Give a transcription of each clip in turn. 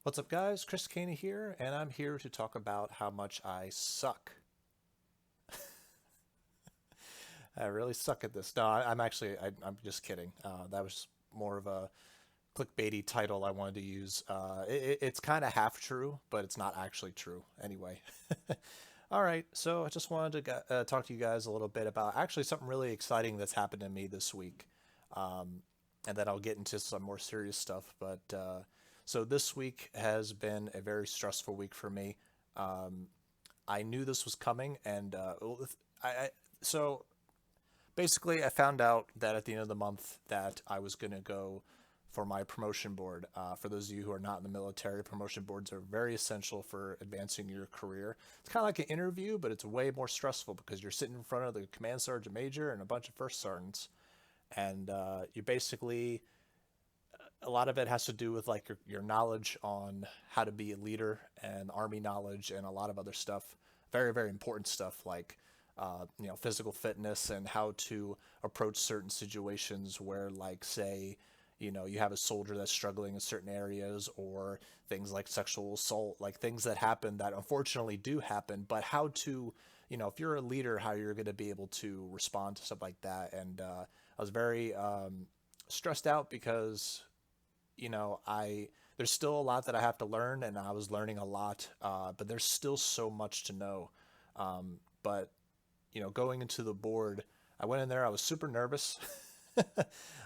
What's up, guys? Caine here, and I'm here to talk about how much I suck. I really suck at this. No, I'm just kidding. That was more of a clickbaity title I wanted to use. It's kind of half true, but it's not actually true anyway. All right, so I just wanted to talk to you guys a little bit about actually something really exciting that's happened to me this week. Um, and then I'll get into some more serious stuff. So this week has been a very stressful week for me. Um, I knew this was coming, and I so basically I found out that at the end of the month that I was going to go for my promotion board. For those of you who are not in the military, promotion boards are very essential for advancing your career. It's kind of like an interview, but it's way more stressful because you're sitting in front of the command sergeant major and a bunch of first sergeants, and you basically a lot of it has to do with like your knowledge on how to be a leader and army knowledge and a lot of other stuff, very important stuff like physical fitness and how to approach certain situations where, like, say, you have a soldier that's struggling in certain areas, or things like sexual assault, like things that happen that unfortunately do happen, but how to, if you're a leader, how you're going to be able to respond to stuff like that. And I was very stressed out because I there's still a lot that I have to learn, and I was learning a lot, but there's still so much to know. But going into the board, I went in there. I was super nervous.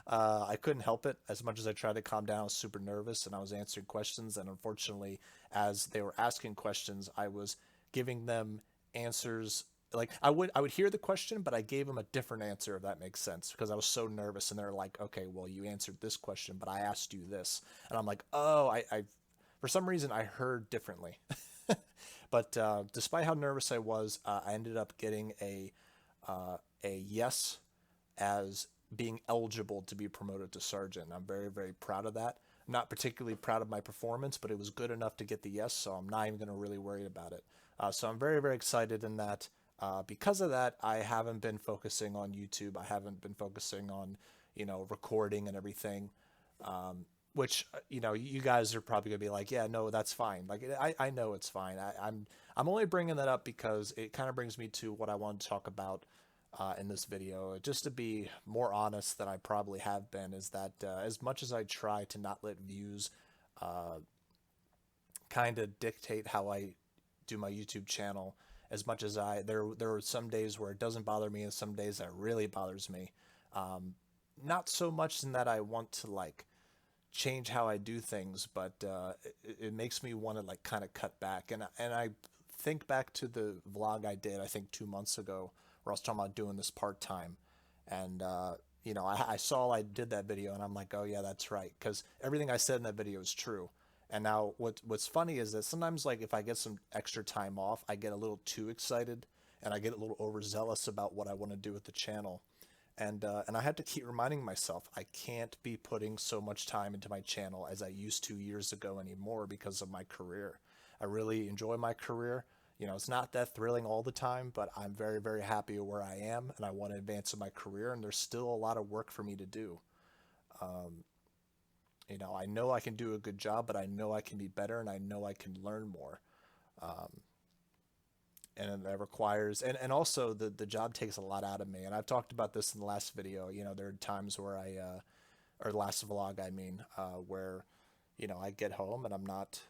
I couldn't help it. As much as I tried to calm down, I was super nervous, and I was answering questions. And unfortunately, as they were asking questions, I was giving them answers. Like I would hear the question, but I gave them a different answer, if that makes sense, because I was so nervous. And they're like, "Okay, well, you answered this question, but I asked you this," and I'm like, "Oh, I for some reason I heard differently." But despite how nervous I was, I ended up getting a yes as being eligible to be promoted to sergeant. I'm very proud of that. I'm not particularly proud of my performance, but it was good enough to get the yes, so I'm not even going to really worry about it. So I'm very excited in that. Because of that, I haven't been focusing on YouTube. I haven't been focusing on, recording and everything. Which, you guys are probably gonna be like, yeah, no, that's fine. Like, I know it's fine. I'm only bringing that up because it kind of brings me to what I want to talk about in this video. Just to be more honest than I probably have been, is that as much as I try to not let views uh, kind of dictate how I do my YouTube channel, as much as there are some days where it doesn't bother me and some days that really bothers me. Not so much in that I want to, like, change how I do things, but it makes me want to, like, kind of cut back. And I think back to the vlog I did, I think 2 months ago, where I was talking about doing this part time, and I saw I did that video, and I'm like, oh yeah, that's right, because everything I said in that video is true. And now what's funny is that sometimes, like, if I get some extra time off, I get a little too excited, and I get a little overzealous about what I want to do with the channel. And I had to keep reminding myself I can't be putting so much time into my channel as I used to years ago anymore because of my career. I really enjoy my career. It's not that thrilling all the time, but I'm very happy where I am, and I want to advance in my career, and there's still a lot of work for me to do. Um, I know I can do a good job, but I know I can be better, and I know I can learn more. Um, and that requires, and also the job takes a lot out of me, and I've talked about this in the last video. There are times where or the last vlog, I mean, where I get home and I'm not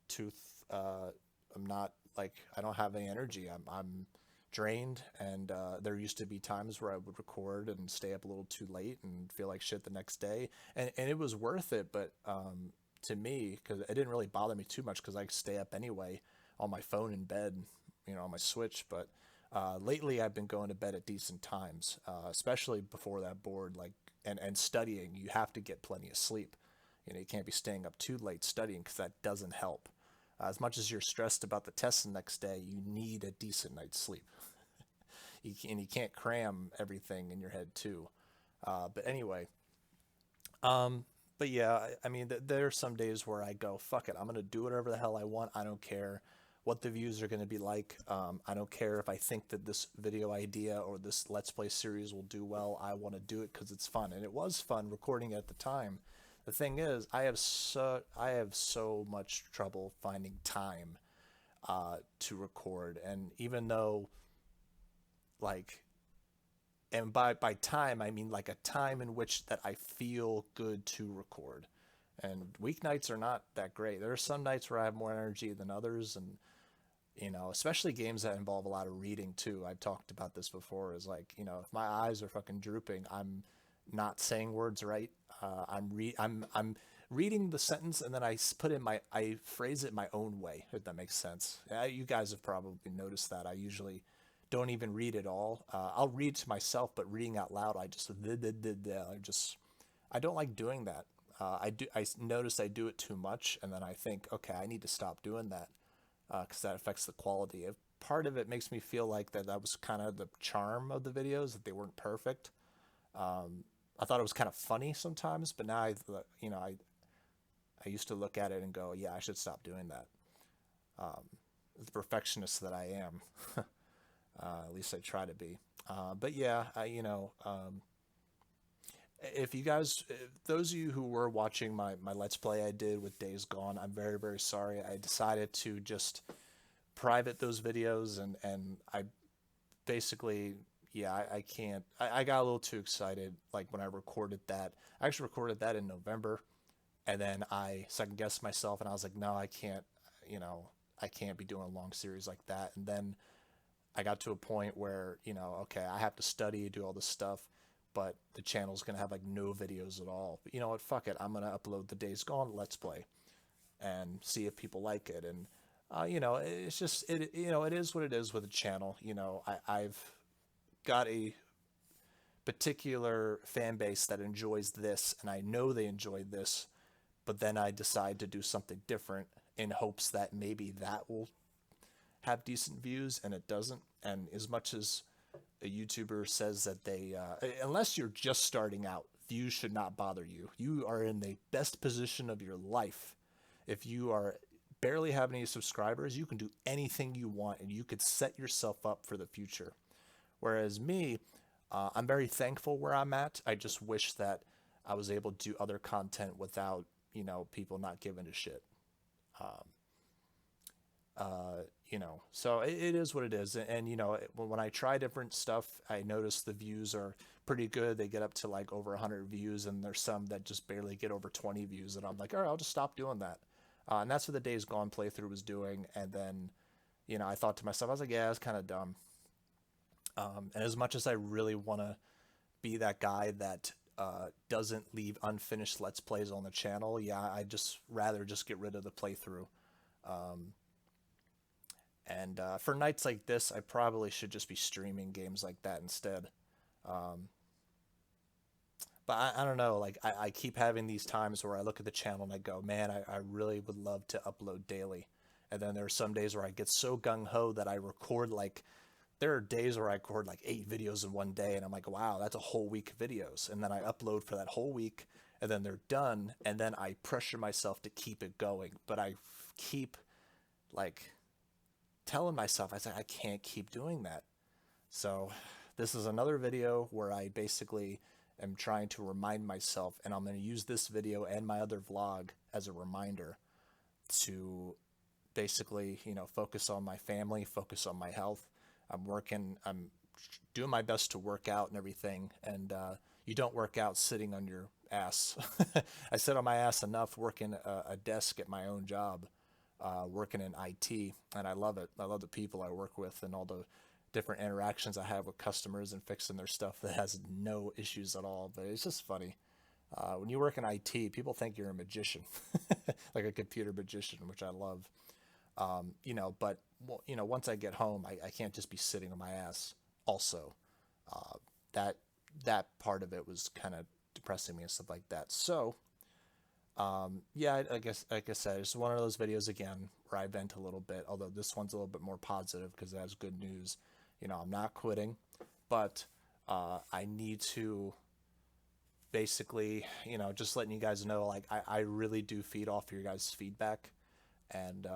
too I'm not, like, I don't have any energy. I'm drained, and there used to be times where I would record and stay up a little too late and feel like shit the next day, and it was worth it. But to me, because it didn't really bother me too much, because I could stay up anyway on my phone in bed, on my Switch. But lately I've been going to bed at decent times, especially before that board, like, and studying. You have to get plenty of sleep. You can't be staying up too late studying, because that doesn't help. As much as you're stressed about the test the next day, you need a decent night's sleep. And you can't cram everything in your head too. But anyway, um, but yeah, I mean, there are some days where I go, fuck it, I'm gonna do whatever the hell I want. I don't care what the views are gonna be like. I don't care if I think that this video idea or this Let's Play series will do well. I want to do it because it's fun, and it was fun recording it at the time. The thing is, I have so much trouble finding time to record, and even though like, and by time I mean like a time in which that I feel good to record. And weeknights are not that great. There are some nights where I have more energy than others, and especially games that involve a lot of reading too. I've talked about this before. Is like, if my eyes are fucking drooping, I'm not saying words right. I'm reading the sentence and then I phrase it my own way. If that makes sense. You guys have probably noticed that. I usually don't even read at all. I'll read to myself, but reading out loud, I don't like doing that. I notice I do it too much, and then I think, okay, I need to stop doing that because that affects the quality. Part of it makes me feel like that was kind of the charm of the videos, that they weren't perfect. I thought it was kind of funny sometimes, but now I used to look at it and go, yeah, I should stop doing that. The perfectionist that I am, at least I try to be. But yeah, if you guys, if those of you who were watching my Let's Play I did with Days Gone, I'm very, very sorry. I decided to just private those videos, and I basically, yeah, I can't. I got a little too excited, like when I recorded that. I actually recorded that in November, and then I second guessed myself, and I was like, no, I can't, you know, I can't be doing a long series like that. And then I got to a point where, okay, I have to study, do all this stuff, but the channel's gonna have like no videos at all. But you know what? Fuck it. I'm gonna upload the Days Gone Let's Play and see if people like it. And it's just it. It is what it is with a channel. I've got a particular fan base that enjoys this, and I know they enjoy this, but then I decide to do something different in hopes that maybe that will have decent views, and it doesn't. And as much as a YouTuber says that unless you're just starting out, views should not bother you. You are in the best position of your life. If you are barely have any subscribers, you can do anything you want, and you could set yourself up for the future. Whereas me, I'm very thankful where I'm at. I just wish that I was able to do other content without, people not giving a shit. Um, so it is what it is. And when I try different stuff, I notice the views are pretty good. They get up to like over 100 views, and there's some that just barely get over 20 views, and I'm like, all right, I'll just stop doing that. And that's what the Days Gone playthrough was doing. And then, I thought to myself, I was like, yeah, it's kind of dumb. And as much as I really want to be that guy that doesn't leave unfinished Let's Plays on the channel, yeah, I just rather just get rid of the playthrough. Um, and for nights like this, I probably should just be streaming games like that instead. Um, but I don't know, like I keep having these times where I look at the channel and I go, man, I really would love to upload daily. And then there are some days where I get so gung-ho that I record like, there are days where I record like 8 videos in one day, and I'm like, wow, that's a whole week of videos. And then I upload for that whole week, and then they're done, and then I pressure myself to keep it going. But I keep like telling myself, I said, I can't keep doing that. So this is another video where I basically am trying to remind myself, and I'm going to use this video and my other vlog as a reminder to basically, focus on my family, focus on my health. I'm doing my best to work out and everything. And you don't work out sitting on your ass. I sit on my ass enough working a desk at my own job, working in IT, and I love it. I love the people I work with and all the different interactions I have with customers and fixing their stuff that has no issues at all. But it's just funny. When you work in IT, people think you're a magician, like a computer magician, which I love. But well, once I get home, I can't just be sitting on my ass. Also, uh, that that part of it was kind of depressing me and stuff like that. So, yeah, I guess like I said, it's one of those videos again where I vent a little bit. Although this one's a little bit more positive because it has good news. I'm not quitting, but I need to basically, just letting you guys know, like I really do feed off your guys' feedback. And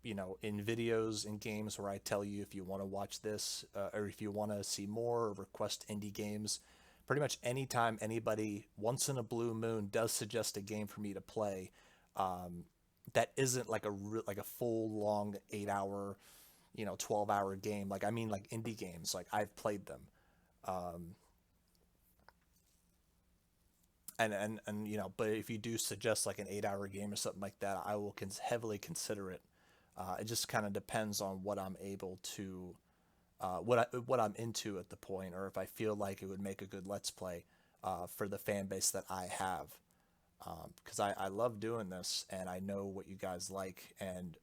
in videos and games where I tell you if you want to watch this or if you want to see more or request indie games, pretty much anytime anybody once in a blue moon does suggest a game for me to play, um, that isn't like like a full long 8 hour, 12-hour game. Like I mean like indie games. Like I've played them. Um, and but if you do suggest like an 8 hour game or something like that, I will heavily consider it. It just kind of depends on what I'm able to what I'm into at the point, or if I feel like it would make a good let's play for the fan base that I have. Because I love doing this, and I know what you guys like, and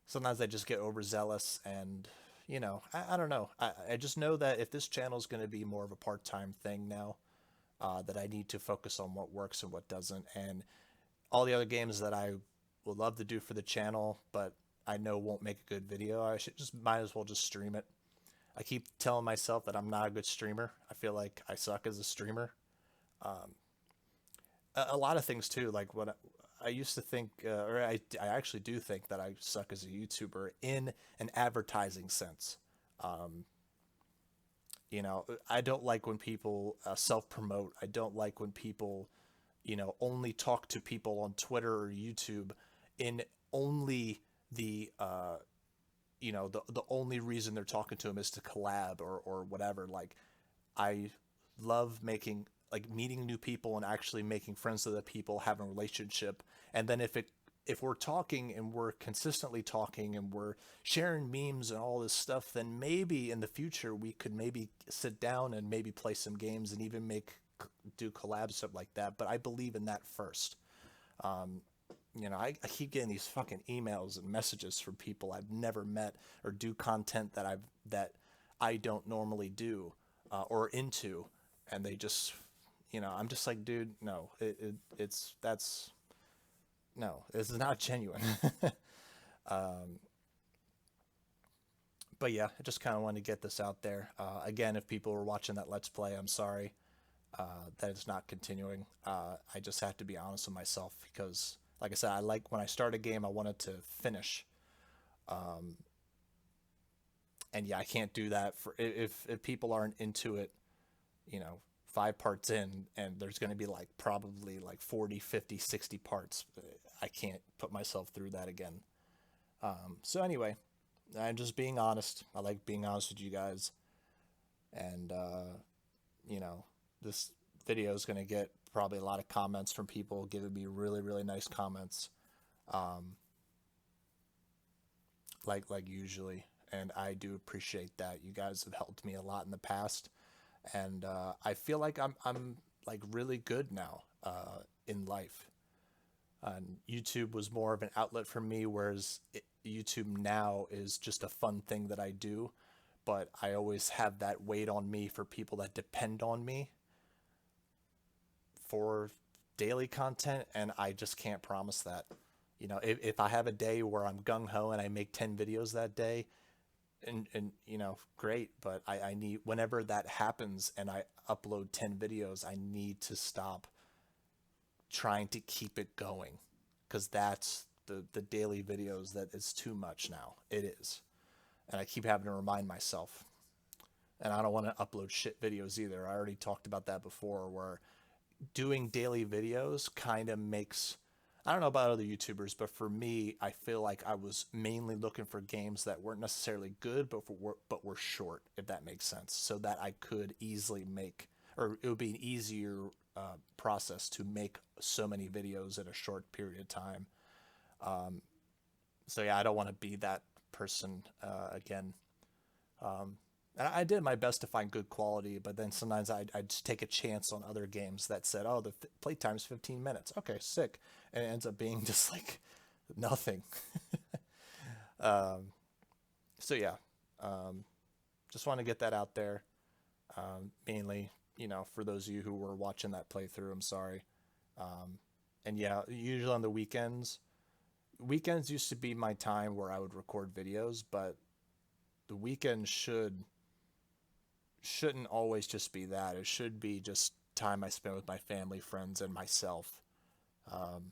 sometimes I just get overzealous, and I don't know. I just know that if this channel is going to be more of a part-time thing now, that I need to focus on what works and what doesn't, and all the other games that I would love to do for the channel, but I know won't make a good video. I should just might as well just stream it. I keep telling myself that I'm not a good streamer. I feel like I suck as a streamer. Um, a lot of things too, like when I used to think, or I actually do think that I suck as a YouTuber in an advertising sense. Um, I don't like when people self promote. I don't like when people, only talk to people on Twitter or YouTube in only the the only reason they're talking to them is to collab or whatever. Like I love making like meeting new people and actually making friends with the people, having a relationship. And then if we're talking and we're consistently talking and we're sharing memes and all this stuff, then maybe in the future we could maybe sit down and maybe play some games and even do collabs, stuff like that. But I believe in that first. Um, I keep getting these fucking emails and messages from people I've never met or do content that I don't normally do or into, and they just, I'm just like, dude, no, it's that's no, this is not genuine. um, but yeah, I just kind of wanted to get this out there. Again, if people were watching that Let's Play, I'm sorry that it's not continuing. I just have to be honest with myself because, like I said, I like when I start a game, I want it to finish. Um, and yeah, I can't do that for if people aren't into it, 5 parts in, and there's going to be like probably like 40, 50, 60 parts. I can't put myself through that again. So anyway, I'm just being honest. I like being honest with you guys. And, you know, this video is going to get probably a lot of comments from people giving me really, really nice comments. Um, like usually. And I do appreciate that. You guys have helped me a lot in the past. And I feel like I'm like really good now in life. And YouTube was more of an outlet for me, whereas YouTube now is just a fun thing that I do. But I always have that weight on me for people that depend on me for daily content, and I just can't promise that. If I have a day where I'm gung ho and I make 10 videos that day, and great, but I need, whenever that happens and I upload 10 videos, I need to stop trying to keep it going, because that's the daily videos that is too much now. It is. And I keep having to remind myself. And I don't want to upload shit videos either. I already talked about that before, where doing daily videos kind of makes, I don't know about other YouTubers, but for me, I feel like I was mainly looking for games that weren't necessarily good, but were short, if that makes sense, so that I could easily make, or it would be an easier process to make so many videos in a short period of time. So yeah, I don't want to be that person again. And I did my best to find good quality, but then sometimes I'd just take a chance on other games that said, oh, the playtime's 15 minutes. Okay, sick. And it ends up being just like nothing. um, so yeah, just want to get that out there. Mainly, for those of you who were watching that playthrough, I'm sorry. And yeah, usually on the weekends used to be my time where I would record videos, but the weekend shouldn't always just be that. It should be just time I spend with my family, friends, and myself. Um,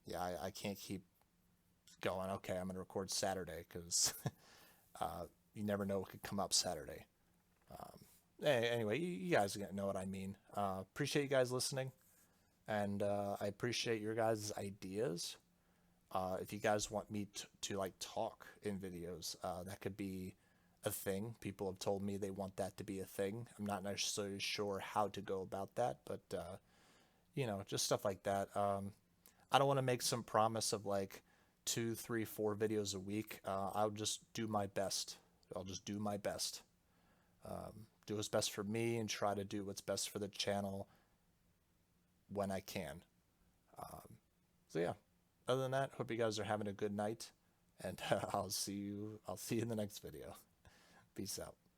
yeah, I can't keep going, okay, I'm going to record Saturday, because you never know what could come up Saturday. Um, Anyway, you guys know what I mean. Appreciate you guys listening, and I appreciate your guys' ideas. If you guys want me to like talk in videos, that could be a thing. People have told me they want that to be a thing. I'm not necessarily sure how to go about that, but just stuff like that. I don't want to make some promise of like two, three, 4 videos a week. I'll just do my best. I'll just do my best. Do what's best for me and try to do what's best for the channel when I can. So yeah. Other than that, hope you guys are having a good night, and I'll see you in the next video. Peace out.